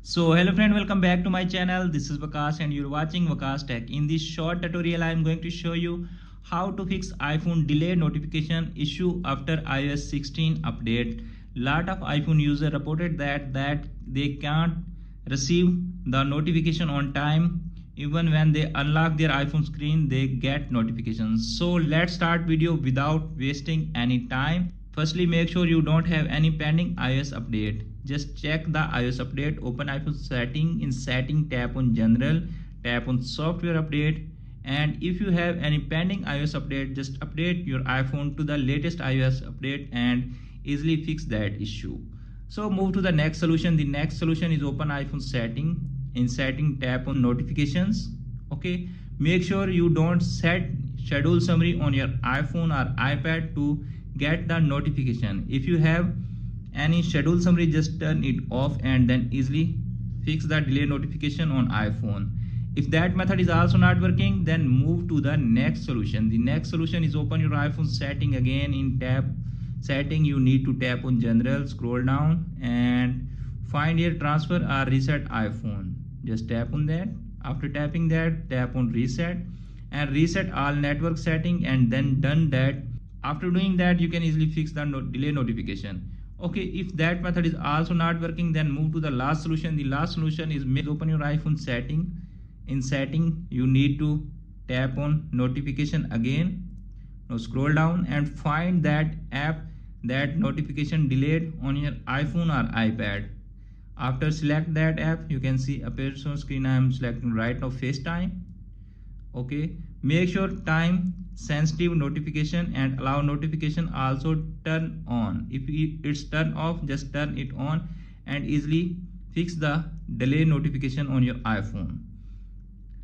So hello friend, welcome back to my channel. This is Vakas and you're watching Vakas Tech. In this short tutorial I am going to show you how to fix iPhone delay notification issue after iOS 16 update. Lot of iPhone users reported that they can't receive the notification on time. Even when they unlock their iPhone screen, they get notifications. So let's start video without wasting any time. Firstly, make sure you don't have any pending iOS update. Just check the iOS update. Open iPhone setting. In setting, tap on general, tap on software update, and if you have any pending iOS update, just update your iPhone to the latest iOS update and easily fix that issue. So move to the next solution. The next solution is open iPhone setting. In setting, tap on notifications. Okay, make sure you don't set schedule summary on your iPhone or iPad to get the notification. If you have any schedule summary, just turn it off and then easily fix the delay notification on iPhone. If that method is also not working, then move to the next solution. The next solution is open your iPhone setting. Again, in tab setting, you need to tap on general, scroll down and find here transfer or reset iPhone. Just tap on that. After tapping that, tap on reset and reset all network setting, and then done that. After doing that, you can easily fix the delay notification. Okay, if that method is also not working, then move to the last solution. The last solution is open your iPhone setting. In setting, you need to tap on notification again. Now scroll down and find that app that notification delayed on your iPhone or iPad. After select that app, you can see appears on screen. I am selecting right now FaceTime. Okay, make sure time sensitive notification and allow notification also turn on. If it's turned off, just turn it on and easily fix the delay notification on your iPhone.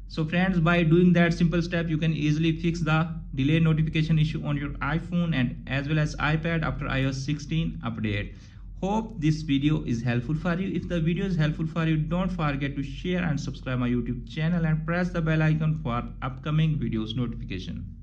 So friends, by doing that simple step, you can easily fix the delay notification issue on your iPhone and as well as iPad after iOS 16 update. Hope this video is helpful for you. If the video is helpful for you, don't forget to share and subscribe my YouTube channel and press the bell icon for upcoming videos notification.